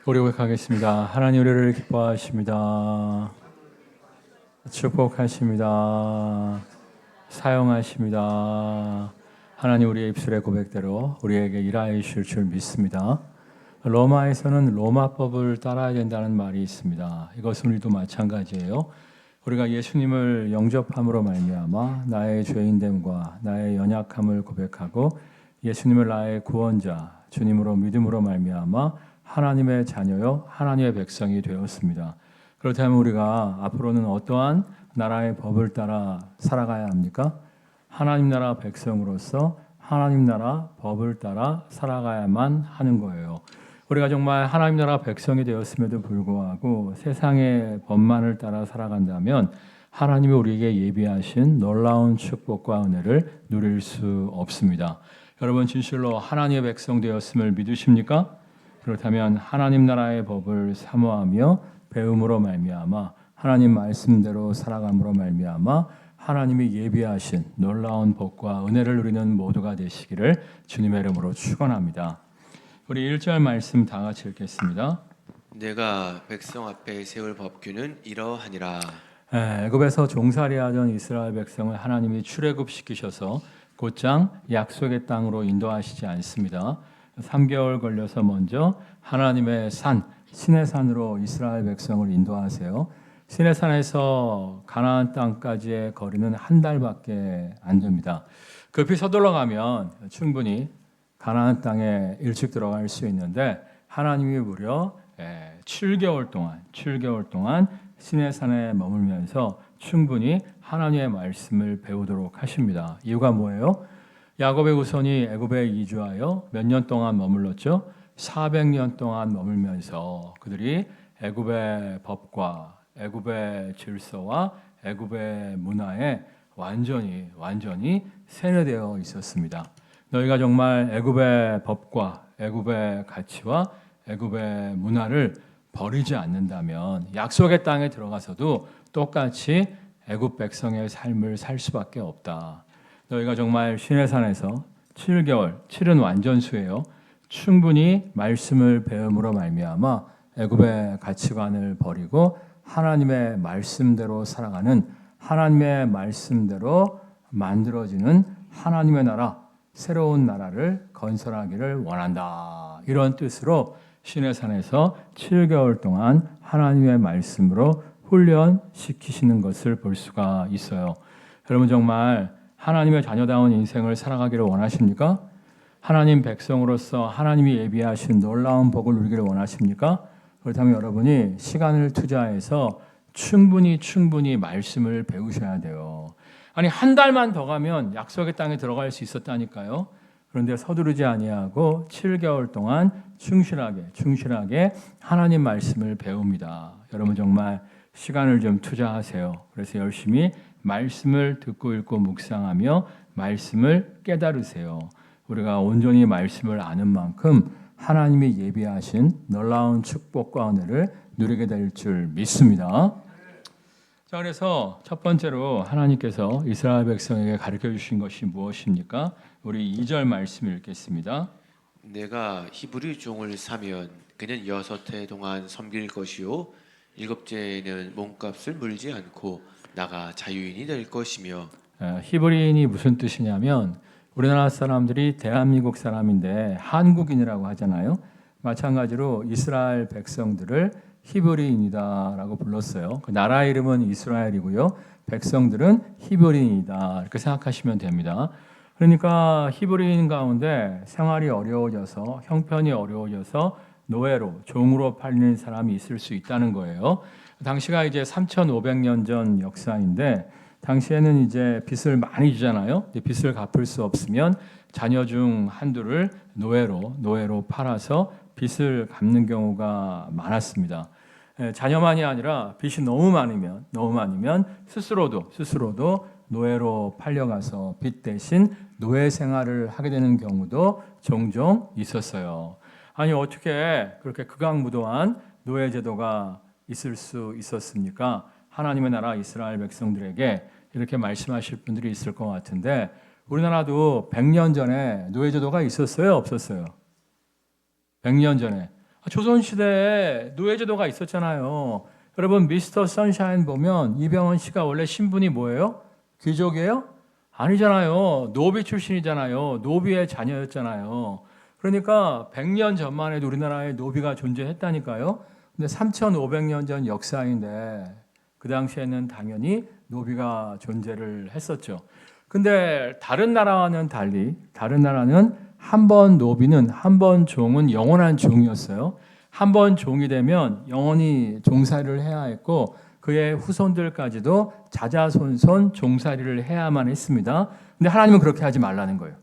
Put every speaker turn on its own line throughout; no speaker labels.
우리 고백하겠습니다. 하나님 우리를 기뻐하십니다. 축복하십니다. 사용하십니다. 하나님 우리의 입술의 고백대로 우리에게 일하여 주실 줄 믿습니다. 로마에서는 로마법을 따라야 된다는 말이 있습니다. 이것은 우리도 마찬가지예요. 우리가 예수님을 영접함으로 말미암아 나의 죄인됨과 나의 연약함을 고백하고 예수님을 나의 구원자 주님으로 믿음으로 말미암아 하나님의 자녀요 하나님의 백성이 되었습니다. 그렇다면 우리가 앞으로는 어떠한 나라의 법을 따라 살아가야 합니까? 하나님 나라 백성으로서 하나님 나라 법을 따라 살아가야만 하는 거예요. 우리가 정말 하나님 나라 백성이 되었음에도 불구하고 세상의 법만을 따라 살아간다면 하나님이 우리에게 예비하신 놀라운 축복과 은혜를 누릴 수 없습니다. 여러분 진실로 하나님의 백성 되었음을 믿으십니까? 그렇다면 하나님 나라의 법을 사모하며 배움으로 말미암아 하나님 말씀대로 살아감으로 말미암아 하나님이 예비하신 놀라운 복과 은혜를 누리는 모두가 되시기를 주님의 이름으로 축원합니다. 우리 1절 말씀 다 같이 읽겠습니다.
내가 백성 앞에 세울 법규는 이러하니라.
애굽에서 종살이하던 이스라엘 백성을 하나님이 출애굽시키셔서 곧장 약속의 땅으로 인도하시지 않습니다. 3개월 걸려서 먼저 하나님의 산 시내산으로 이스라엘 백성을 인도하세요. 시내산에서 가나안 땅까지의 거리는 한 달밖에 안 됩니다. 급히 서둘러 가면 충분히 가나안 땅에 일찍 들어갈 수 있는데 하나님이 무려 7개월 동안 시내산에 머물면서 충분히 하나님의 말씀을 배우도록 하십니다. 이유가 뭐예요? 야곱의 후손이 애굽에 이주하여 몇 년 동안 머물렀죠? 400년 동안 머물면서 그들이 애굽의 법과 애굽의 질서와 애굽의 문화에 완전히 세뇌되어 있었습니다. 너희가 정말 애굽의 법과 애굽의 가치와 애굽의 문화를 버리지 않는다면 약속의 땅에 들어가서도 똑같이 애굽 백성의 삶을 살 수밖에 없다. 너희가 정말 시내산에서 7개월, 7은 완전수예요. 충분히 말씀을 배움으로 말미암아 애굽의 가치관을 버리고 하나님의 말씀대로 살아가는 하나님의 말씀대로 만들어지는 하나님의 나라, 새로운 나라를 건설하기를 원한다. 이런 뜻으로 시내산에서 7개월 동안 하나님의 말씀으로 훈련시키시는 것을 볼 수가 있어요. 여러분 정말 하나님의 자녀다운 인생을 살아가기를 원하십니까? 하나님 백성으로서 하나님이 예비하신 놀라운 복을 누리기를 원하십니까? 그렇다면 여러분이 시간을 투자해서 충분히 말씀을 배우셔야 돼요. 아니 한 달만 더 가면 약속의 땅에 들어갈 수 있었다니까요. 그런데 서두르지 아니하고 7개월 동안 충실하게 하나님 말씀을 배웁니다. 여러분 정말 시간을 좀 투자하세요. 그래서 열심히 말씀을 듣고 읽고 묵상하며 말씀을 깨달으세요. 우리가 온전히 말씀을 아는 만큼 하나님이 예비하신 놀라운 축복과 은혜를 누리게 될 줄 믿습니다. 자, 그래서 첫 번째로 하나님께서 이스라엘 백성에게 가르쳐 주신 것이 무엇입니까? 우리 2절 말씀 읽겠습니다.
내가 히브리 종을 사면 그는 6해 동안 섬길 것이요 7째에는 몸값을 물지 않고 나가 자유인이 될 것이며.
히브리인이 무슨 뜻이냐면 우리나라 사람들이 대한민국 사람인데 한국인이라고 하잖아요. 마찬가지로 이스라엘 백성들을 히브리인이다라고 불렀어요. 그 나라 이름은 이스라엘이고요. 백성들은 히브리인이다 이렇게 생각하시면 됩니다. 그러니까 히브리인 가운데 생활이 어려워져서 형편이 어려워져서 노예로 종으로 팔리는 사람이 있을 수 있다는 거예요. 당시가 이제 3,500년 전 역사인데 당시에는 이제 빚을 많이 주잖아요. 빚을 갚을 수 없으면 자녀 중 한두를 노예로 팔아서 빚을 갚는 경우가 많았습니다. 자녀만이 아니라 빚이 너무 많으면 스스로도 노예로 팔려가서 빚 대신 노예 생활을 하게 되는 경우도 종종 있었어요. 아니 어떻게 그렇게 극악무도한 노예 제도가 있을 수 있었습니까? 하나님의 나라 이스라엘 백성들에게 이렇게 말씀하실 분들이 있을 것 같은데 우리나라도 100년 전에 노예 제도가 있었어요? 없었어요? 100년 전에 조선시대에 노예제도가 있었잖아요. 여러분 미스터 선샤인 보면 이병헌 씨가 원래 신분이 뭐예요? 귀족이에요? 아니잖아요. 노비 출신이잖아요. 노비의 자녀였잖아요. 그러니까 100년 전만 해도 우리나라에 노비가 존재했다니까요. 근데 3,500년 전 역사인데 그 당시에는 당연히 노비가 존재를 했었죠. 근데 다른 나라와는 달리 다른 나라는 한 번 노비는 한 번 종은 영원한 종이었어요. 한 번 종이 되면 영원히 종살이를 해야 했고 그의 후손들까지도 자자손손 종살이를 해야만 했습니다. 근데 하나님은 그렇게 하지 말라는 거예요.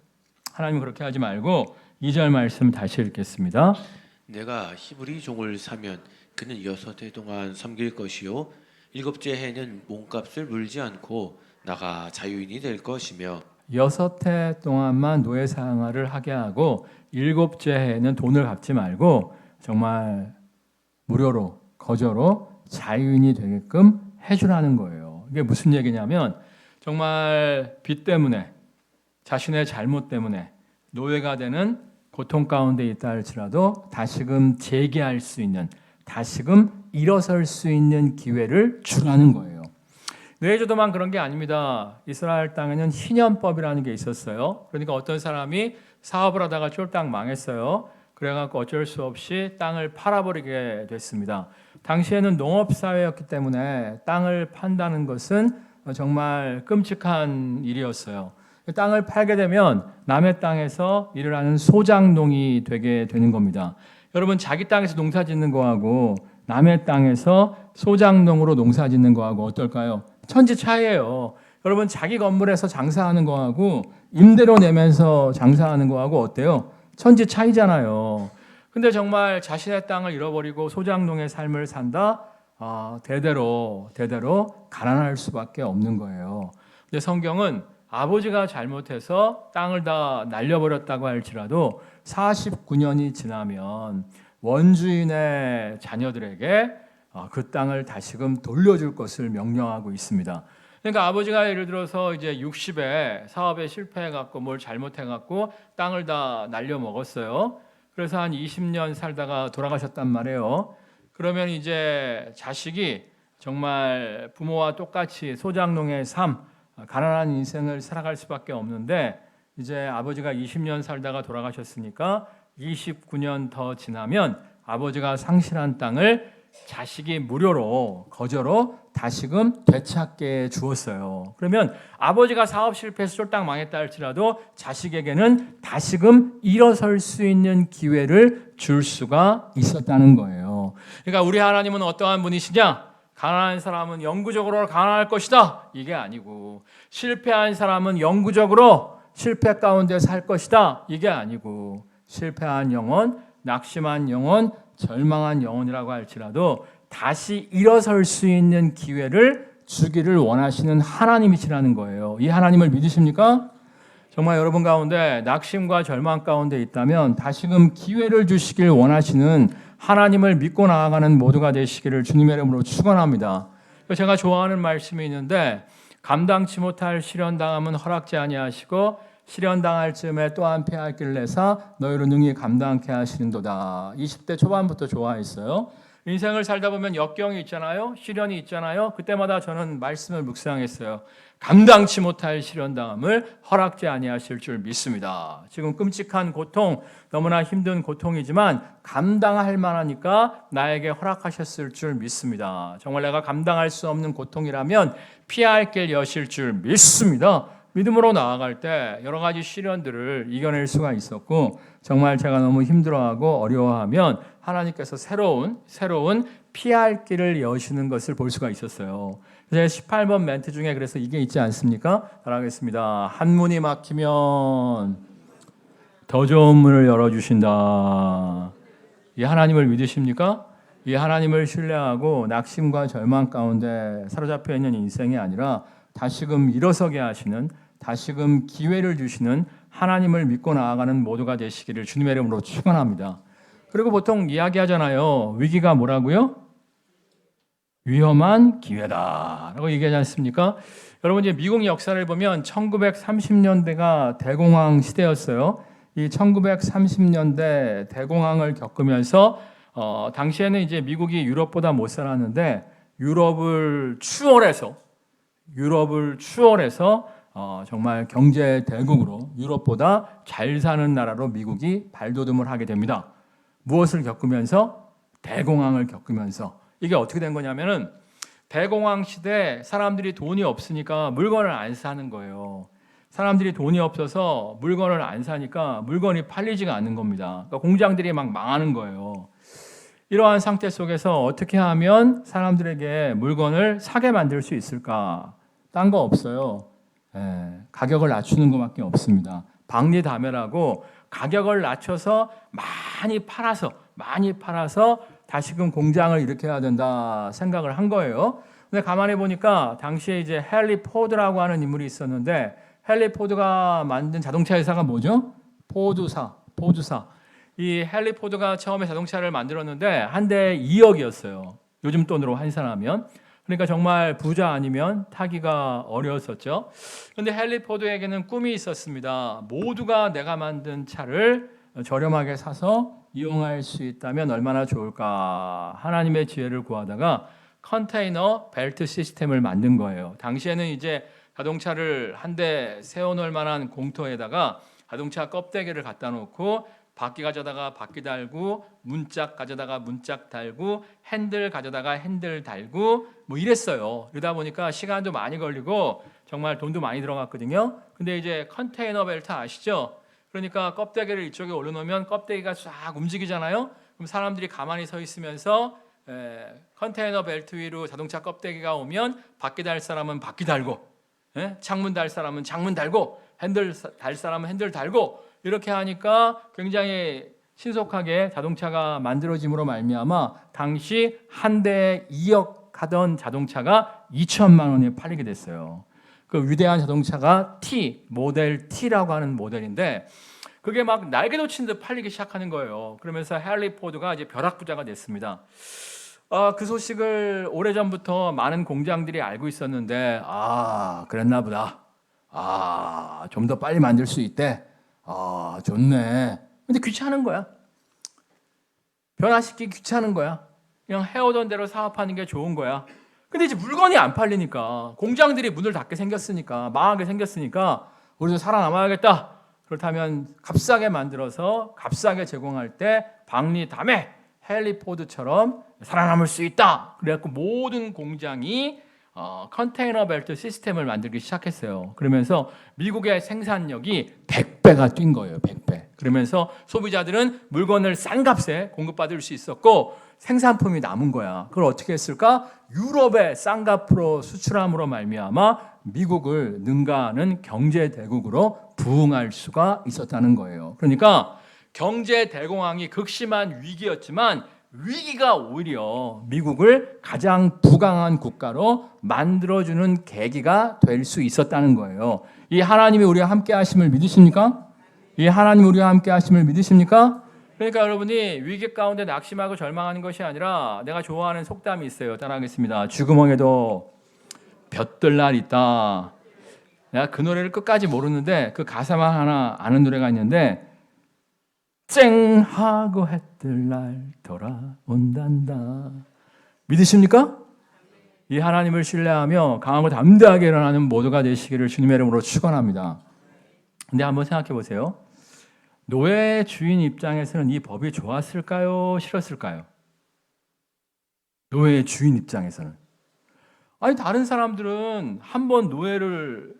하나님은 그렇게 하지 말고 2절 말씀 다시 읽겠습니다.
내가 히브리 종을 사면 그는 6해 동안 섬길 것이요 7째 해는 몸값을 물지 않고 나가 자유인이 될 것이며
6해 동안만 노예 생활을 하게 하고 7째 해에는 돈을 갚지 말고 정말 무료로 거저로 자유인이 되게끔 해주라는 거예요. 이게 무슨 얘기냐면 정말 빚 때문에 자신의 잘못 때문에 노예가 되는 고통 가운데 있다 할지라도 다시금 재기할 수 있는 다시금 일어설 수 있는 기회를 주라는 거예요. 노예제도만 그런 게 아닙니다. 이스라엘 땅에는 희년법이라는 게 있었어요. 그러니까 어떤 사람이 사업을 하다가 쫄딱 망했어요. 그래갖고 어쩔 수 없이 땅을 팔아버리게 됐습니다. 당시에는 농업사회였기 때문에 땅을 판다는 것은 정말 끔찍한 일이었어요. 땅을 팔게 되면 남의 땅에서 일을 하는 소장농이 되게 되는 겁니다. 여러분 자기 땅에서 농사 짓는 거하고 남의 땅에서 소장농으로 농사 짓는 거하고 어떨까요? 천지 차이예요. 여러분 자기 건물에서 장사하는 거하고 임대료 내면서 장사하는 거하고 어때요? 천지 차이잖아요. 근데 정말 자신의 땅을 잃어버리고 소장농의 삶을 산다? 대대로 가난할 수밖에 없는 거예요. 근데 성경은 아버지가 잘못해서 땅을 다 날려버렸다고 할지라도 49년이 지나면 원주인의 자녀들에게 그 땅을 다시금 돌려줄 것을 명령하고 있습니다. 그러니까 아버지가 예를 들어서 이제 60에 사업에 실패해갖고 뭘 잘못해갖고 땅을 다 날려 먹었어요. 그래서 한 20년 살다가 돌아가셨단 말이에요. 그러면 이제 자식이 정말 부모와 똑같이 소장농의 삶, 가난한 인생을 살아갈 수밖에 없는데 이제 아버지가 20년 살다가 돌아가셨으니까 29년 더 지나면 아버지가 상실한 땅을 자식이 무료로 거저로 다시금 되찾게 주었어요. 그러면 아버지가 사업 실패해서 쫄딱 망했다 할지라도 자식에게는 다시금 일어설 수 있는 기회를 줄 수가 있었다는 거예요. 그러니까 우리 하나님은 어떠한 분이시냐? 가난한 사람은 영구적으로 가난할 것이다. 이게 아니고 실패한 사람은 영구적으로 실패 가운데 살 것이다. 이게 아니고 실패한 영혼, 낙심한 영혼, 절망한 영혼이라고 할지라도 다시 일어설 수 있는 기회를 주기를 원하시는 하나님이시라는 거예요. 이 하나님을 믿으십니까? 정말 여러분 가운데 낙심과 절망 가운데 있다면 다시금 기회를 주시길 원하시는 하나님을 믿고 나아가는 모두가 되시기를 주님의 이름으로 축원합니다. 제가 좋아하는 말씀이 있는데 감당치 못할 시련당함은 허락지 아니하시고 시련당할 즈음에 또한 패할 길을 내사 너희로 능히 감당케 하시는도다. 20대 초반부터 좋아했어요. 인생을 살다 보면 역경이 있잖아요. 시련이 있잖아요. 그때마다 저는 말씀을 묵상했어요. 감당치 못할 시련당함을 허락지 아니하실 줄 믿습니다. 지금 끔찍한 고통, 너무나 힘든 고통이지만 감당할 만하니까 나에게 허락하셨을 줄 믿습니다. 정말 내가 감당할 수 없는 고통이라면 피할 길 여실 줄 믿습니다. 믿음으로 나아갈 때 여러 가지 시련들을 이겨낼 수가 있었고 정말 제가 너무 힘들어하고 어려워하면 하나님께서 새로운 피할 길을 여시는 것을 볼 수가 있었어요. 제가 18번 멘트 중에 그래서 이게 있지 않습니까? 따라하겠습니다. 한 문이 막히면 더 좋은 문을 열어주신다. 이 하나님을 믿으십니까? 이 하나님을 신뢰하고 낙심과 절망 가운데 사로잡혀 있는 인생이 아니라 다시금 일어서게 하시는 다시금 기회를 주시는 하나님을 믿고 나아가는 모두가 되시기를 주님의 이름으로 축원합니다. 그리고 보통 이야기하잖아요. 위기가 뭐라고요? 위험한 기회다라고 얘기하지 않습니까? 여러분 이제 미국 역사를 보면 1930년대가 대공황 시대였어요. 이 1930년대 대공황을 겪으면서 당시에는 이제 미국이 유럽보다 못 살았는데 유럽을 추월해서 정말 경제 대국으로 유럽보다 잘 사는 나라로 미국이 발돋움을 하게 됩니다. 무엇을 겪으면서? 대공황을 겪으면서. 이게 어떻게 된 거냐면은 대공황 시대 사람들이 돈이 없으니까 물건을 안 사는 거예요. 사람들이 돈이 없어서 물건을 안 사니까 물건이 팔리지가 않는 겁니다. 그러니까 공장들이 막 망하는 거예요. 이러한 상태 속에서 어떻게 하면 사람들에게 물건을 사게 만들 수 있을까? 딴 거 없어요. 가격을 낮추는 것밖에 없습니다. 박리다매라고 가격을 낮춰서 많이 팔아서 다시금 공장을 일으켜야 된다 생각을 한 거예요. 근데 가만히 보니까 당시에 이제 헨리 포드라고 하는 인물이 있었는데 헨리 포드가 만든 자동차 회사가 뭐죠? 포드사. 이 헨리 포드가 처음에 자동차를 만들었는데 한 대에 2억이었어요. 요즘 돈으로 환산하면. 그러니까 정말 부자 아니면 타기가 어려웠었죠. 그런데 헨리 포드에게는 꿈이 있었습니다. 모두가 내가 만든 차를 저렴하게 사서 이용할 수 있다면 얼마나 좋을까. 하나님의 지혜를 구하다가 컨테이너 벨트 시스템을 만든 거예요. 당시에는 이제 자동차를 한 대 세워놓을 만한 공터에다가 자동차 껍데기를 갖다 놓고 바퀴 가져다가 바퀴 달고 문짝 가져다가 문짝 달고 핸들 가져다가 핸들 달고 뭐 이랬어요. 이러다 보니까 시간도 많이 걸리고 정말 돈도 많이 들어갔거든요. 근데 이제 컨테이너 벨트 아시죠? 그러니까 껍데기를 이쪽에 올려놓으면 껍데기가 쫙 움직이잖아요. 그럼 사람들이 가만히 서 있으면서 컨테이너 벨트 위로 자동차 껍데기가 오면 바퀴 달 사람은 바퀴 달고 창문 달 사람은 창문 달고 핸들 달 사람은 핸들 달고 이렇게 하니까 굉장히 신속하게 자동차가 만들어짐으로 말미암아 당시 한 대에 2억 하던 자동차가 2천만 원에 팔리게 됐어요. 그 위대한 자동차가 모델 T라고 하는 모델인데 그게 막 날개 돋친 듯 팔리기 시작하는 거예요. 그러면서 헨리 포드가 이제 벼락부자가 됐습니다. 그 소식을 오래전부터 많은 공장들이 알고 있었는데 그랬나 보다. 좀 더 빨리 만들 수 있대. 좋네. 근데 귀찮은 거야. 변화시키기 귀찮은 거야. 그냥 해오던 대로 사업하는 게 좋은 거야. 근데 이제 물건이 안 팔리니까 공장들이 문을 닫게 생겼으니까 망하게 생겼으니까 우리도 살아남아야겠다. 그렇다면 값싸게 만들어서 값싸게 제공할 때 박리다매 헨리 포드처럼 살아남을 수 있다. 그래갖고 모든 공장이 컨테이너 벨트 시스템을 만들기 시작했어요. 그러면서 미국의 생산력이 100배가 뛴 거예요. 100배. 그러면서 소비자들은 물건을 싼 값에 공급받을 수 있었고 생산품이 남은 거야. 그걸 어떻게 했을까? 유럽에 싼 값으로 수출함으로 말미암아 미국을 능가하는 경제 대국으로 부흥할 수가 있었다는 거예요. 그러니까 경제 대공황이 극심한 위기였지만 위기가 오히려 미국을 가장 부강한 국가로 만들어주는 계기가 될 수 있었다는 거예요. 이 하나님이 우리와 함께 하심을 믿으십니까? 이 하나님이 우리와 함께 하심을 믿으십니까? 그러니까 여러분이 위기 가운데 낙심하고 절망하는 것이 아니라 내가 좋아하는 속담이 있어요. 따라하겠습니다. 죽음에도 볕들 날 있다. 내가 그 노래를 끝까지 모르는데 그 가사만 하나 아는 노래가 있는데 쨍하고 해뜰 날 돌아온단다. 믿으십니까? 이 하나님을 신뢰하며 강하고 담대하게 일어나는 모두가 되시기를 주님의 이름으로 축원합니다. 근데 한번 생각해 보세요. 노예 주인 입장에서는 이 법이 좋았을까요? 싫었을까요? 노예 주인 입장에서는. 아니 다른 사람들은 한번 노예를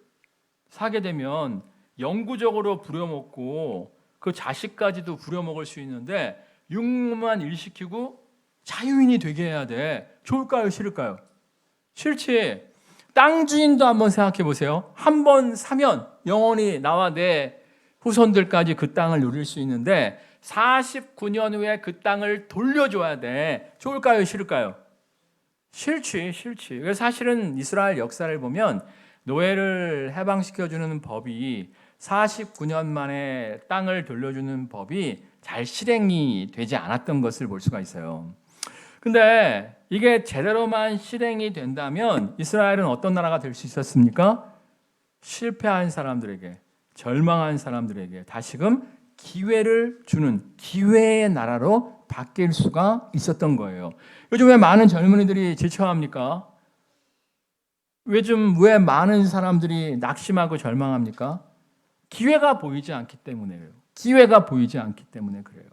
사게 되면 영구적으로 부려먹고 그 자식까지도 부려먹을 수 있는데 육만 일시키고 자유인이 되게 해야 돼. 좋을까요? 싫을까요? 싫지. 땅 주인도 한번 생각해 보세요. 한 번 사면 영원히 나와 내 후손들까지 그 땅을 누릴 수 있는데 49년 후에 그 땅을 돌려줘야 돼. 좋을까요? 싫을까요? 싫지. 그래서 사실은 이스라엘 역사를 보면 노예를 해방시켜주는 법이 49년 만에 땅을 돌려주는 법이 잘 실행이 되지 않았던 것을 볼 수가 있어요. 근데 이게 제대로만 실행이 된다면 이스라엘은 어떤 나라가 될 수 있었습니까? 실패한 사람들에게, 절망한 사람들에게 다시금 기회를 주는 기회의 나라로 바뀔 수가 있었던 거예요. 요즘 왜 많은 젊은이들이 지쳐합니까? 왜 많은 사람들이 낙심하고 절망합니까? 기회가 보이지 않기 때문에요. 기회가 보이지 않기 때문에 그래요.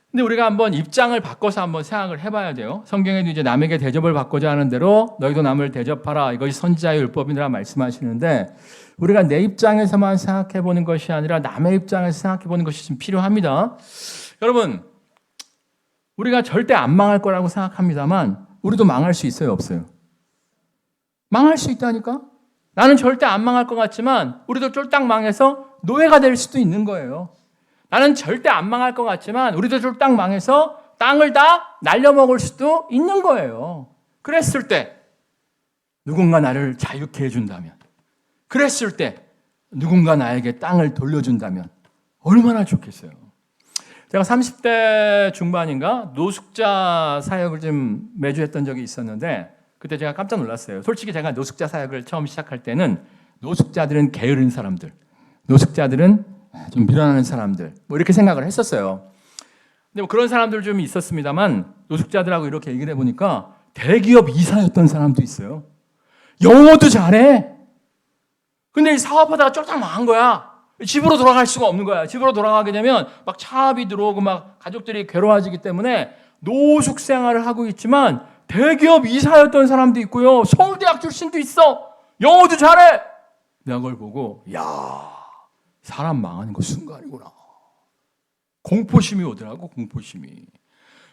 근데 우리가 한번 입장을 바꿔서 한번 생각을 해봐야 돼요. 성경에도 이제 남에게 대접을 받고자 하는 대로 너희도 남을 대접하라. 이것이 선지자의 율법이라 말씀하시는데 우리가 내 입장에서만 생각해 보는 것이 아니라 남의 입장에서 생각해 보는 것이 좀 필요합니다. 여러분, 우리가 절대 안 망할 거라고 생각합니다만 우리도 망할 수 있어요, 없어요? 망할 수 있다니까? 나는 절대 안 망할 것 같지만 우리도 쫄딱 망해서 노예가 될 수도 있는 거예요. 나는 절대 안 망할 것 같지만 우리도 쫄딱 망해서 땅을 다 날려먹을 수도 있는 거예요. 그랬을 때 누군가 나를 자유케 해준다면, 그랬을 때 누군가 나에게 땅을 돌려준다면 얼마나 좋겠어요. 제가 30대 중반인가 노숙자 사역을 좀 매주 했던 적이 있었는데 그때 제가 깜짝 놀랐어요. 솔직히 제가 노숙자 사역을 처음 시작할 때는 노숙자들은 게으른 사람들, 노숙자들은 좀 밀어나는 사람들 뭐 이렇게 생각을 했었어요. 근데 뭐 그런 사람들 좀 있었습니다만 노숙자들하고 이렇게 얘기를 해보니까 대기업 이사였던 사람도 있어요. 영어도 잘해. 근데 이 사업하다가 쫄딱 망한 거야. 집으로 돌아갈 수가 없는 거야. 집으로 돌아가게 되면 막 차압이 들어오고 막 가족들이 괴로워지기 때문에 노숙 생활을 하고 있지만 대기업 이사였던 사람도 있고요. 서울대학 출신도 있어. 영어도 잘해. 내가 그걸 보고 야, 사람 망하는 거 순간이구나. 공포심이 오더라고, 공포심이.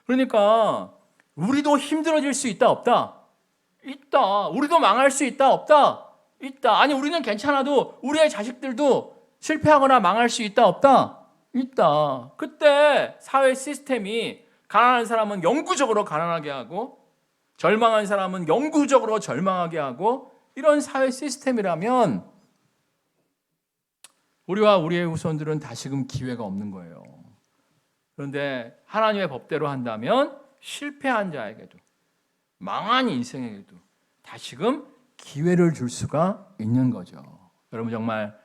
그러니까 우리도 힘들어질 수 있다, 없다? 있다. 우리도 망할 수 있다, 없다? 있다. 아니, 우리는 괜찮아도 우리의 자식들도 실패하거나 망할 수 있다, 없다? 있다. 그때 사회 시스템이 가난한 사람은 영구적으로 가난하게 하고 절망한 사람은 영구적으로 절망하게 하고 이런 사회 시스템이라면 우리와 우리의 후손들은 다시금 기회가 없는 거예요. 그런데 하나님의 법대로 한다면 실패한 자에게도 망한 인생에게도 다시금 기회를 줄 수가 있는 거죠. 여러분 정말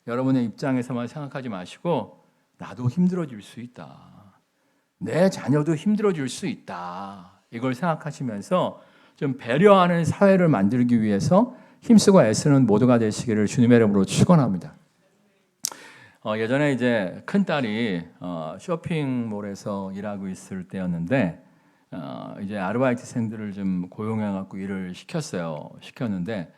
여러분의 입장에서만 생각하지 마시고 나도 힘들어질 수 있다. 내 자녀도 힘들어질 수 있다. 이걸 생각하시면서 좀 배려하는 사회를 만들기 위해서 힘쓰고 애쓰는 모두가 되시기를 주님의 이름으로 축원합니다. 예전에 이제 큰 딸이 쇼핑몰에서 일하고 있을 때였는데 이제 아르바이트생들을 좀 고용해갖고 일을 시켰는데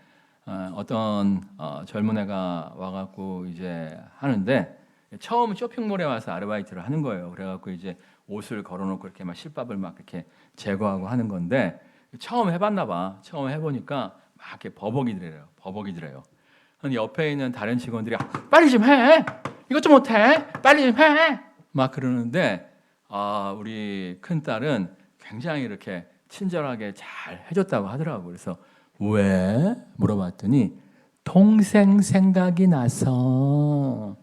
어떤 젊은 애가 와갖고 이제 하는데 처음 쇼핑몰에 와서 아르바이트를 하는 거예요. 그래갖고 이제 옷을 걸어놓고 이렇게 막 실밥을 막 이렇게 제거하고 하는 건데 처음 해봤나 봐. 처음 해보니까 막 이렇게 버벅이더래요. 근데 옆에 있는 다른 직원들이 빨리 좀 해. 이것 좀 못해. 빨리 좀 해. 막 그러는데 우리 큰 딸은 굉장히 이렇게 친절하게 잘 해줬다고 하더라고. 그래서 왜? 물어봤더니 동생 생각이 나서.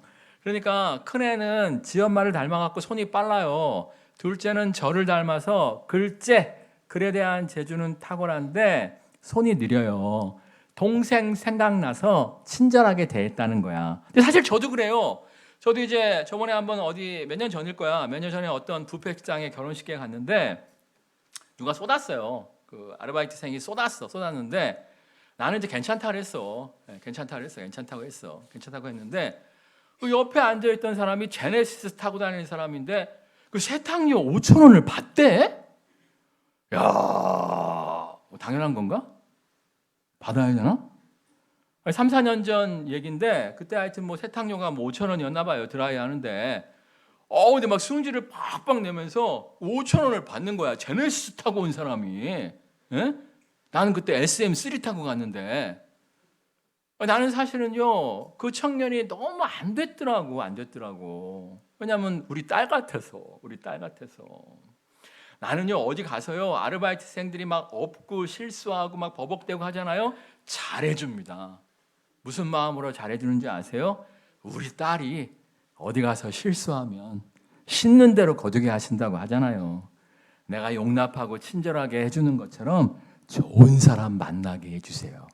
그러니까 큰애는 지 엄마를 닮아갖고 손이 빨라요. 둘째는 저를 닮아서 글에 대한 재주는 탁월한데 손이 느려요. 동생 생각나서 친절하게 대했다는 거야. 근데 사실 저도 그래요. 저도 이제 저번에 한번 어디 몇 년 전일 거야. 몇 년 전에 어떤 뷔페장에 결혼식에 갔는데 누가 쏟았어요. 그 아르바이트생이 쏟았는데 나는 이제 괜찮다고 했어. 괜찮다고 했는데 그 옆에 앉아있던 사람이 제네시스 타고 다니는 사람인데 그 세탁료 5,000원을 받대? 야, 뭐 당연한 건가? 받아야 되나? 3, 4년 전 얘기인데 그때 하여튼 뭐 세탁료가 뭐 5,000원이었나 봐요. 드라이 하는데 근데 막 승질을 팍팍 내면서 5,000원을 받는 거야. 제네시스 타고 온 사람이. 예? 나는 그때 SM3 타고 갔는데 나는 사실은요 그 청년이 너무 안 됐더라고. 왜냐하면 우리 딸 같아서. 나는요 어디 가서요 아르바이트생들이 막 없고 실수하고 막 버벅대고 하잖아요. 잘해줍니다. 무슨 마음으로 잘해주는지 아세요? 우리 딸이 어디 가서 실수하면 씻는 대로 거두게 하신다고 하잖아요. 내가 용납하고 친절하게 해주는 것처럼 좋은 사람 만나게 해주세요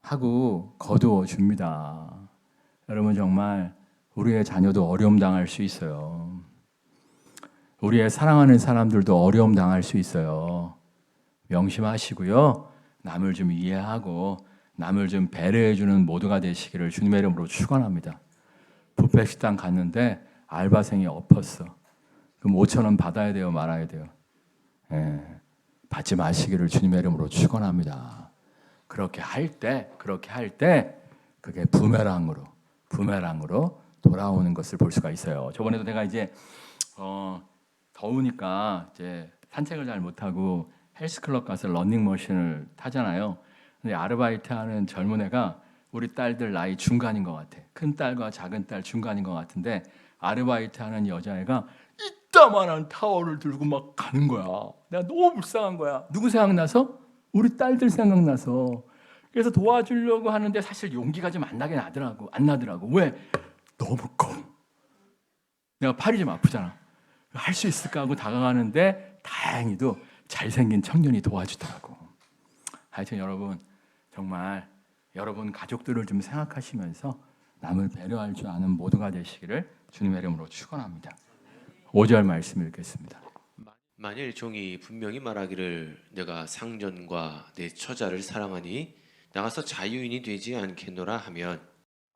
하고 거두어 줍니다. 여러분 정말 우리의 자녀도 어려움 당할 수 있어요. 우리의 사랑하는 사람들도 어려움 당할 수 있어요. 명심하시고요. 남을 좀 이해하고 남을 좀 배려해주는 모두가 되시기를 주님의 이름으로 축원합니다. 뷔페 식당 갔는데 알바생이 엎었어. 그럼 5,000원 받아야 돼요, 말아야 돼요? 예, 받지 마시기를 주님의 이름으로 축원합니다. 그렇게 할 때 그게 부메랑으로 돌아오는 것을 볼 수가 있어요. 저번에도 내가 이제 더우니까 이제 산책을 잘 못하고 헬스클럽 가서 러닝머신을 타잖아요. 근데 아르바이트하는 젊은 애가 우리 딸들 나이 중간인 것 같아. 큰 딸과 작은 딸 중간인 것 같은데 아르바이트하는 여자애가 이따만한 타월을 들고 막 가는 거야. 내가 너무 불쌍한 거야. 누구 생각나서? 우리 딸들 생각나서. 그래서 도와주려고 하는데 사실 용기가 좀 안 나더라고. 왜? 너무 커. 내가 팔이 좀 아프잖아. 할 수 있을까 하고 다가가는데 다행히도 잘생긴 청년이 도와주더라고. 하여튼 여러분 정말 여러분 가족들을 좀 생각하시면서 남을 배려할 줄 아는 모두가 되시기를 주님의 이름으로 축원합니다. 5절 말씀 읽겠습니다.
만일 종이 분명히 말하기를 내가 상전과 내 처자를 사랑하니 나가서 자유인이 되지 않겠노라 하면,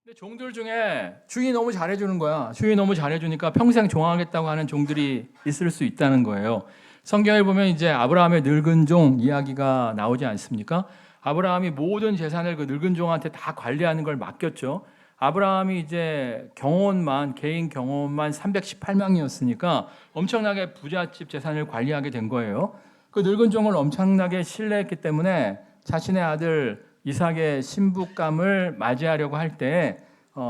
근데 종들 중에 주인이 너무 잘해주는 거야. 주인이 너무 잘해주니까 평생 종하겠다고 하는 종들이 있을 수 있다는 거예요. 성경을 보면 이제 아브라함의 늙은 종 이야기가 나오지 않습니까? 아브라함이 모든 재산을 그 늙은 종한테 다 관리하는 걸 맡겼죠. 아브라함이 이제 개인 경호원만 318명이었으니까 엄청나게 부잣집 재산을 관리하게 된 거예요. 그 늙은 종을 엄청나게 신뢰했기 때문에 자신의 아들 이삭의 신부감을 맞이하려고 할 때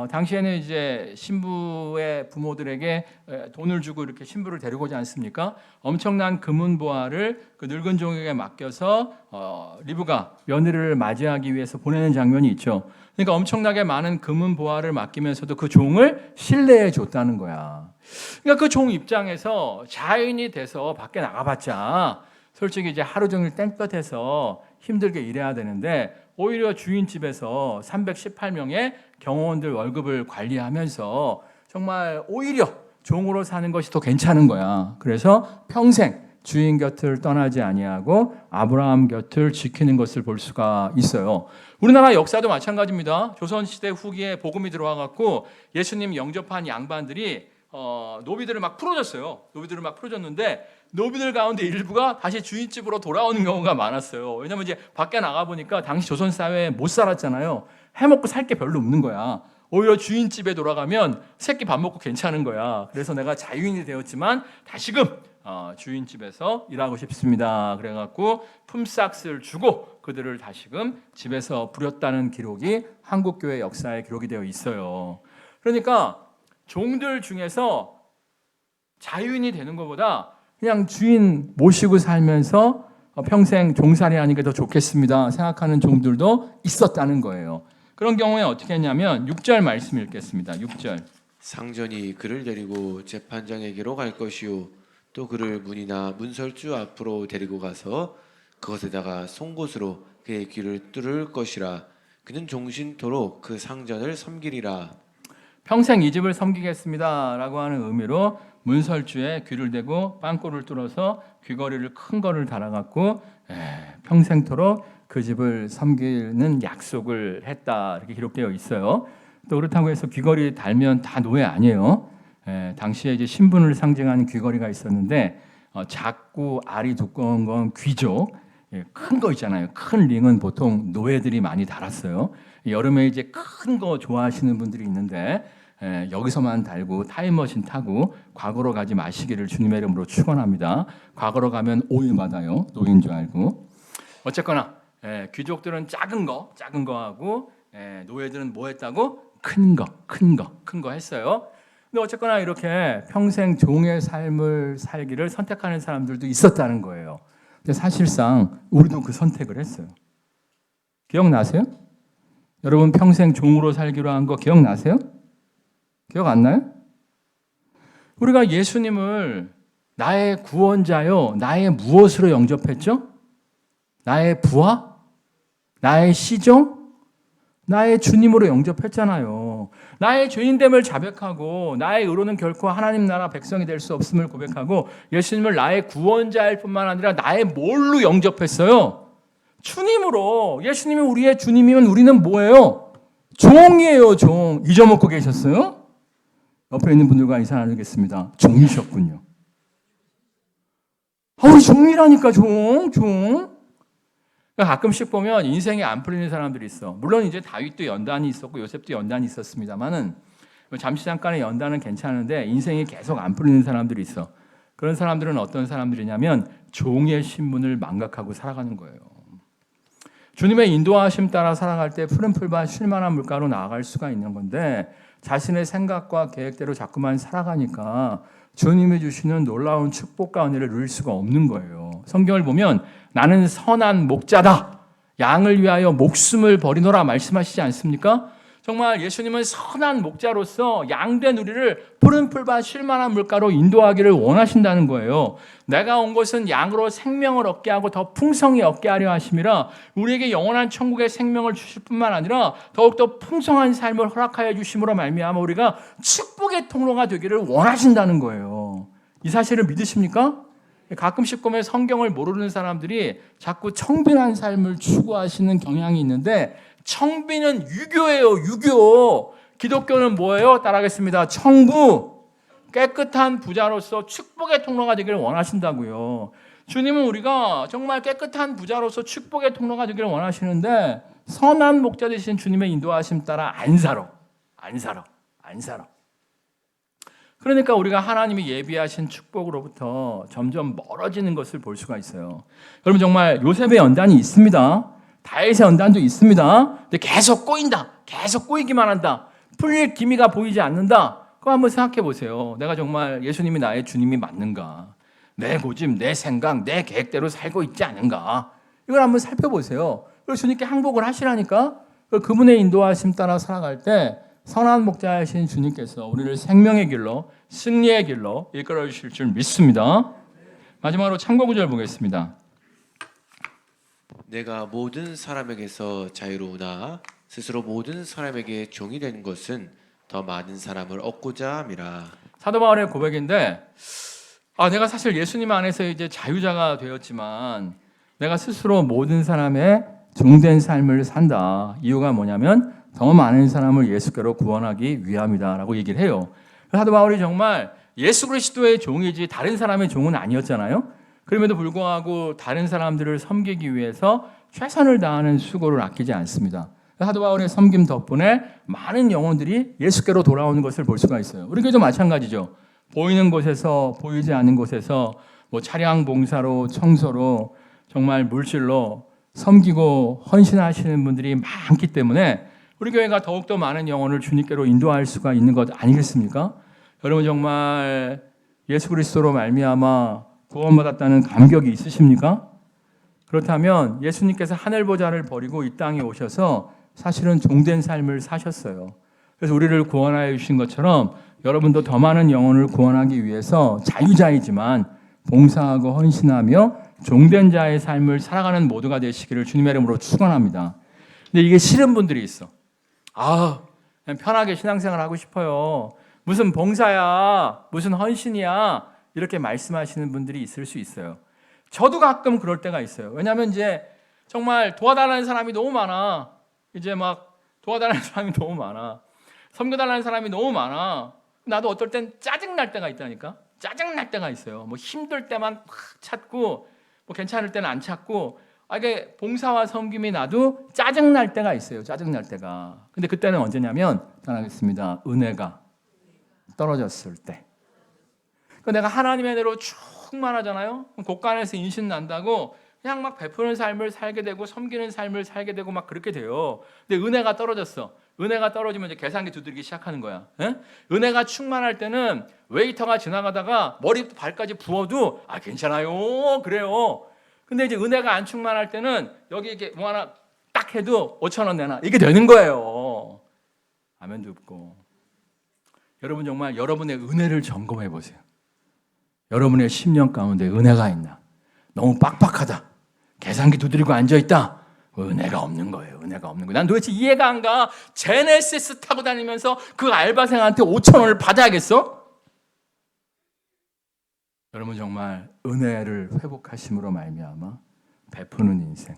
당시에는 이제 신부의 부모들에게 돈을 주고 이렇게 신부를 데리고 오지 않습니까? 엄청난 금은보화를 그 늙은 종에게 맡겨서 리브가 며느리를 맞이하기 위해서 보내는 장면이 있죠. 그러니까 엄청나게 많은 금은보화를 맡기면서도 그 종을 신뢰해 줬다는 거야. 그러니까 그 종 입장에서 자인이 돼서 밖에 나가봤자 솔직히 이제 하루 종일 땡볕에서 힘들게 일해야 되는데 오히려 주인 집에서 318명의 경호원들 월급을 관리하면서 정말 오히려 종으로 사는 것이 더 괜찮은 거야. 그래서 평생 주인 곁을 떠나지 아니하고 아브라함 곁을 지키는 것을 볼 수가 있어요. 우리나라 역사도 마찬가지입니다. 조선시대 후기에 복음이 들어와 갖고 예수님 영접한 양반들이 노비들을 막 풀어줬어요. 노비들을 막 풀어줬는데 노비들 가운데 일부가 다시 주인집으로 돌아오는 경우가 많았어요. 왜냐하면 이제 밖에 나가 보니까 당시 조선 사회에 못 살았잖아요. 해먹고 살 게 별로 없는 거야. 오히려 주인집에 돌아가면 새끼 밥 먹고 괜찮은 거야. 그래서 내가 자유인이 되었지만 다시금 주인집에서 일하고 싶습니다. 그래갖고 품삯을 주고 그들을 다시금 집에서 부렸다는 기록이 한국교회 역사에 기록이 되어 있어요. 그러니까 종들 중에서 자유인이 되는 것보다 그냥 주인 모시고 살면서 평생 종살이 하는 게 더 좋겠습니다 생각하는 종들도 있었다는 거예요. 그런 경우에 어떻게 했냐면 6절 말씀 읽겠습니다. 6절.
상전이 그를 데리고 재판장에게로 갈 것이요 또 그를 문이나 문설주 앞으로 데리고 가서 그것에다가 송곳으로 그의 귀를 뚫을 것이라. 그는 종신토록 그 상전을 섬기리라.
평생 이 집을 섬기겠습니다 라고 하는 의미로 문설주에 귀를 대고 빵꼬를 뚫어서 귀걸이를 큰 거를 달아갖고 평생토록 그 집을 섬기는 약속을 했다 이렇게 기록되어 있어요. 또 그렇다고 해서 귀걸이 달면 다 노예 아니에요. 당시에 이제 신분을 상징하는 귀걸이가 있었는데 작고 알이 두꺼운 건 귀족, 큰 거 있잖아요. 큰 링은 보통 노예들이 많이 달았어요. 여름에 이제 큰 거 좋아하시는 분들이 있는데 여기서만 달고 타임머신 타고 과거로 가지 마시기를 주님의 이름으로 축원합니다. 과거로 가면 오해받아요. 노인 줄 알고. 어쨌거나 귀족들은 작은 거 하고 노예들은 뭐 했다고? 큰 거 했어요. 근데 어쨌거나 이렇게 평생 종의 삶을 살기를 선택하는 사람들도 있었다는 거예요. 근데 사실상 우리도 그 선택을 했어요. 기억나세요? 여러분 평생 종으로 살기로 한 거 기억나세요? 기억 안 나요? 우리가 예수님을 나의 구원자요, 나의 무엇으로 영접했죠? 나의 부하? 나의 시종? 나의 주님으로 영접했잖아요. 나의 죄인됨을 자백하고 나의 의로는 결코 하나님 나라 백성이 될 수 없음을 고백하고 예수님을 나의 구원자일 뿐만 아니라 나의 뭘로 영접했어요? 주님으로. 예수님이 우리의 주님이면 우리는 뭐예요? 종이에요, 종. 잊어먹고 계셨어요? 옆에 있는 분들과 인사 나누겠습니다. 종이셨군요. 우리 종이라니까, 종. 그러니까 가끔씩 보면 인생에 안 풀리는 사람들이 있어. 물론 이제 다윗도 연단이 있었고 요셉도 연단이 있었습니다만은 잠시 잠깐의 연단은 괜찮은데 인생이 계속 안 풀리는 사람들이 있어. 그런 사람들은 어떤 사람들이냐면 종의 신분을 망각하고 살아가는 거예요. 주님의 인도하심 따라 살아갈 때 푸른 풀밭 쉴만한 물가로 나아갈 수가 있는 건데 자신의 생각과 계획대로 자꾸만 살아가니까 주님이 주시는 놀라운 축복과 은혜를 누릴 수가 없는 거예요. 성경을 보면 나는 선한 목자다. 양을 위하여 목숨을 버리노라 말씀하시지 않습니까? 정말 예수님은 선한 목자로서 양된 우리를 푸른 풀밭 쉴만한 물가로 인도하기를 원하신다는 거예요. 내가 온 것은 양으로 생명을 얻게 하고 더 풍성히 얻게 하려 하심이라 우리에게 영원한 천국의 생명을 주실 뿐만 아니라 더욱더 풍성한 삶을 허락하여 주심으로 말미암아 우리가 축복의 통로가 되기를 원하신다는 거예요. 이 사실을 믿으십니까? 가끔씩 보면 성경을 모르는 사람들이 자꾸 청빈한 삶을 추구하시는 경향이 있는데 청빈은 유교예요. 유교. 기독교는 뭐예요? 따라하겠습니다. 청부. 깨끗한 부자로서 축복의 통로가 되기를 원하신다고요. 주님은 우리가 정말 깨끗한 부자로서 축복의 통로가 되기를 원하시는데 선한 목자 되신 주님의 인도하심 따라 안 살아. 그러니까 우리가 하나님이 예비하신 축복으로부터 점점 멀어지는 것을 볼 수가 있어요. 여러분 정말 요셉의 연단이 있습니다. 다윗의 연단도 있습니다. 근데 계속 꼬인다. 계속 꼬이기만 한다. 풀릴 기미가 보이지 않는다. 그거 한번 생각해 보세요. 내가 정말 예수님이 나의 주님이 맞는가? 내 고집, 내 생각, 내 계획대로 살고 있지 않은가? 이걸 한번 살펴보세요. 그리고 주님께 항복을 하시라니까. 그분의 인도하심 따라 살아갈 때 선한 목자이신 주님께서 우리를 생명의 길로, 승리의 길로 이끌어 주실 줄 믿습니다. 마지막으로 참고 구절 보겠습니다.
내가 모든 사람에게서 자유로우나 스스로 모든 사람에게 종이 된 것은 더 많은 사람을 얻고자 함이라.
사도 바울의 고백인데, 내가 사실 예수님 안에서 이제 자유자가 되었지만 내가 스스로 모든 사람의 종된 삶을 산다. 이유가 뭐냐면 더 많은 사람을 예수께로 구원하기 위함이다라고 얘기를 해요. 사도 바울이 정말 예수 그리스도의 종이지 다른 사람의 종은 아니었잖아요. 그럼에도 불구하고 다른 사람들을 섬기기 위해서 최선을 다하는 수고를 아끼지 않습니다. 사도 바울의 섬김 덕분에 많은 영혼들이 예수께로 돌아오는 것을 볼 수가 있어요. 우리 교회도 마찬가지죠. 보이는 곳에서 보이지 않는 곳에서 차량 봉사로 청소로 정말 물질로 섬기고 헌신하시는 분들이 많기 때문에 우리 교회가 더욱더 많은 영혼을 주님께로 인도할 수가 있는 것 아니겠습니까? 여러분 정말 예수 그리스도로 말미암아 구원받았다는 감격이 있으십니까? 그렇다면 예수님께서 하늘 보좌를 버리고 이 땅에 오셔서 사실은 종된 삶을 사셨어요. 그래서 우리를 구원하여 주신 것처럼 여러분도 더 많은 영혼을 구원하기 위해서 자유자이지만 봉사하고 헌신하며 종된 자의 삶을 살아가는 모두가 되시기를 주님의 이름으로 축원합니다. 근데 이게 싫은 분들이 있어. 그냥 편하게 신앙생활 하고 싶어요. 무슨 봉사야, 무슨 헌신이야 이렇게 말씀하시는 분들이 있을 수 있어요. 저도 가끔 그럴 때가 있어요. 왜냐하면 이제 정말 도와달라는 사람이 너무 많아. 도와달라는 사람이 너무 많아. 섬겨달라는 사람이 너무 많아. 나도 어떨 땐 짜증날 때가 있다니까. 짜증날 때가 있어요. 힘들 때만 확 찾고 괜찮을 때는 안 찾고 이게 봉사와 섬김이 나도 짜증날 때가 있어요. 짜증날 때가. 근데 그때는 언제냐면 따라하겠습니다. 은혜가 떨어졌을 때. 내가 하나님의 은혜로 충만하잖아요. 곳간에서 인신 난다고 그냥 막 베푸는 삶을 살게 되고 섬기는 삶을 살게 되고 막 그렇게 돼요. 근데 은혜가 떨어졌어. 은혜가 떨어지면 이제 계산기 두드리기 시작하는 거야. 은혜가 충만할 때는 웨이터가 지나가다가 머리부터 발까지 부어도 괜찮아요. 그래요. 근데 이제 은혜가 안 충만할 때는 여기 이렇게 뭐 하나 딱 해도 5,000원 내놔. 이게 되는 거예요. 아멘도 없고. 여러분 정말 여러분의 은혜를 점검해 보세요. 여러분의 심령 가운데 은혜가 있나? 너무 빡빡하다. 계산기 두드리고 앉아있다. 은혜가 없는 거예요. 은혜가 없는 거예요. 난 도대체 이해가 안 가. 제네시스 타고 다니면서 그 알바생한테 5,000원을 받아야겠어? 여러분 정말 은혜를 회복하심으로 말미암아 베푸는 인생,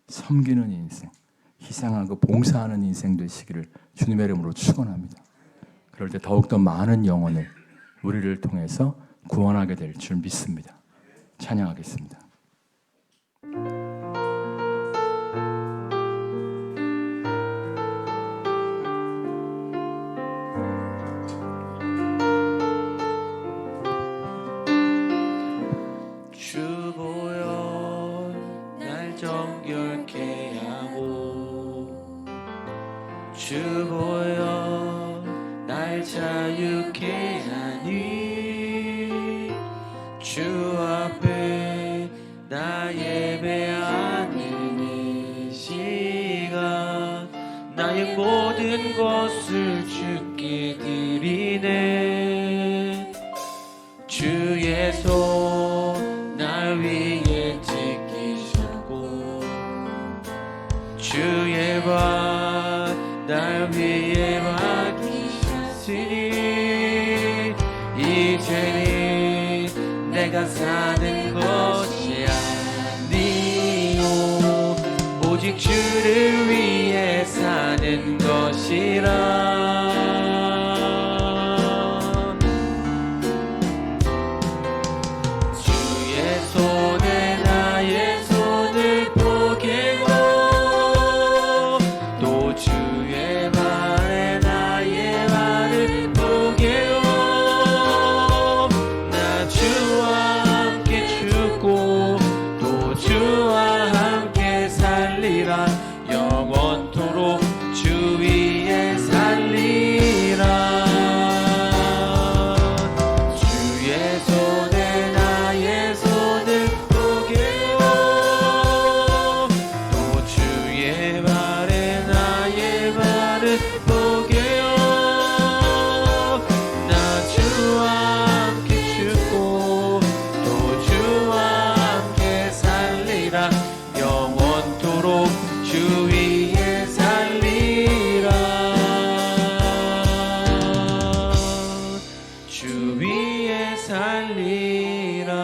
섬기는 인생, 희생하고 봉사하는 인생 되시기를 주님의 이름으로 축원합니다. 그럴 때 더욱더 많은 영혼을 우리를 통해서 구원하게 될 줄 믿습니다. 찬양하겠습니다.
주보여 날 정결케 하고 주보여 날 자유케 하니 주 앞에 나 예배하는 이 시간 나의 모든 것을 주께 드리네 주의 손 날 위에 지키셨고 주의 발 날 위에 맡기셨으니 이제는 내가 사는 것이 아니요 오직 주를 위해 사는 것이라 손에 나의 손을 포개고 또 주의 발에 나의 발을 포개고 나 주와 함께 죽고 또 주와 함께 살리라 영원토록 주 위에 살리라 주의 손에 나의 손을 포개고 또 주의 발에 나의 발을 포개고 나 주와 함께 죽고 또 주와 함께 살리라 영원토록 주 위에 살리라 주 위에 살리라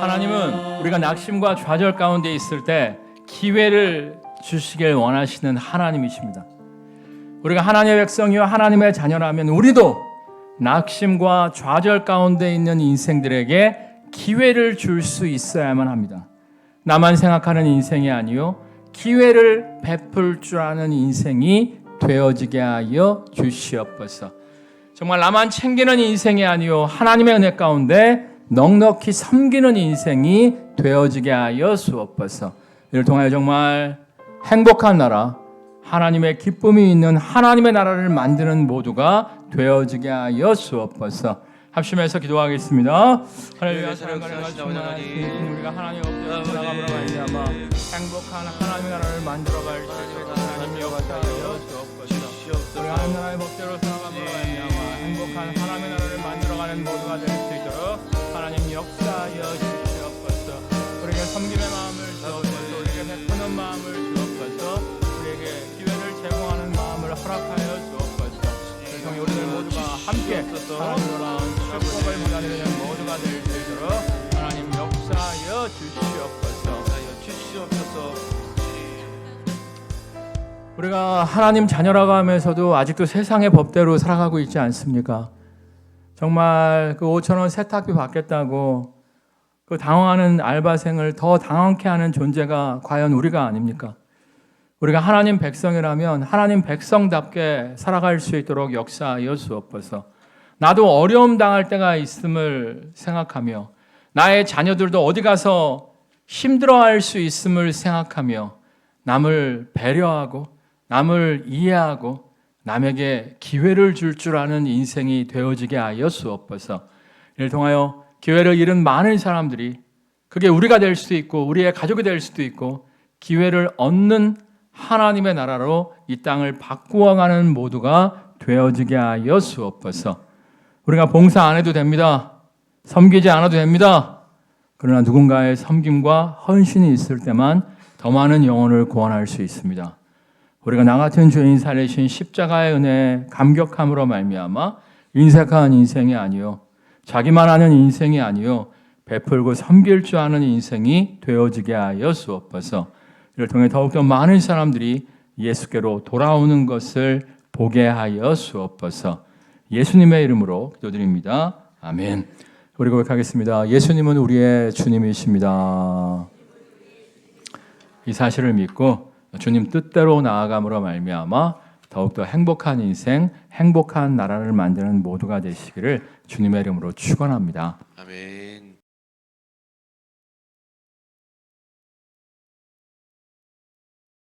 하나님은 우리가 낙심과 좌절 가운데 있을 때 기회를 주시길 원하시는 하나님이십니다. 우리가 하나님의 백성이요 하나님의 자녀라면 우리도 낙심과 좌절 가운데 있는 인생들에게 기회를 줄 수 있어야만 합니다. 나만 생각하는 인생이 아니요 기회를 베풀 줄 아는 인생이 되어지게 하여 주시옵소서. 정말 나만 챙기는 인생이 아니요 하나님의 은혜 가운데 넉넉히 섬기는 인생이 되어지게 하여 주옵소서. 이를 통하여 정말 행복한 나라, 하나님의 기쁨이 있는 하나님의 나라를 만드는 모두가 되어지게 하여 주옵소서. 합심해서 기도하겠습니다. 할렐루야. 사랑하는 하나님, 우리가 하나님 없이 살아감으로 말미암아 행복한 하나님의 나라를 만들어갈 수 있도록 하나님 역사하여 주옵소서. 우리가 하나님 나라의 법대로 살아감으로 말미암아 행복한 하나님의 나라를 만들어가는 모두가 될 수 있도록 하나님 역사하여 주시옵소서. 우리에게 섬김의 마음을 주옵소서. 우리에게 베푸는 마음을 주옵소서. 우리에게 기회를 제공하는 마음을 허락하여 주옵소서. 그래서 우리들 모두가 함께 하나님 돌아온 축복을 기다리는 모두가 될 수 있도록 하나님 역사하여 주시옵소서. 우리가 하나님 자녀라고 하면서도 아직도 세상의 법대로 살아가고 있지 않습니까? 정말 그 5,000원 세탁비 받겠다고 그 당황하는 알바생을 더 당황케 하는 존재가 과연 우리가 아닙니까? 우리가 하나님 백성이라면 하나님 백성답게 살아갈 수 있도록 역사하여 주옵소서. 나도 어려움 당할 때가 있음을 생각하며 나의 자녀들도 어디 가서 힘들어할 수 있음을 생각하며 남을 배려하고 남을 이해하고 남에게 기회를 줄 줄 아는 인생이 되어지게 하여 주옵소서. 이를 통하여 기회를 잃은 많은 사람들이 그게 우리가 될 수도 있고 우리의 가족이 될 수도 있고 기회를 얻는 하나님의 나라로 이 땅을 바꾸어가는 모두가 되어지게 하여 주옵소서. 우리가 봉사 안 해도 됩니다. 섬기지 않아도 됩니다. 그러나 누군가의 섬김과 헌신이 있을 때만 더 많은 영혼을 구원할 수 있습니다. 우리가 나 같은 죄인 살리신 십자가의 은혜에 감격함으로 말미암아 인색한 인생이 아니요 자기만 아는 인생이 아니요 베풀고 섬길 줄 아는 인생이 되어지게 하여 주옵소서. 이를 통해 더욱더 많은 사람들이 예수께로 돌아오는 것을 보게 하여 주옵소서. 예수님의 이름으로 기도드립니다. 아멘. 우리 고백하겠습니다. 예수님은 우리의 주님이십니다. 이 사실을 믿고 주님 뜻대로 나아감으로 말미암아 더욱더 행복한 인생, 행복한 나라를 만드는 모두가 되시기를 주님의 이름으로 축원합니다.
아멘.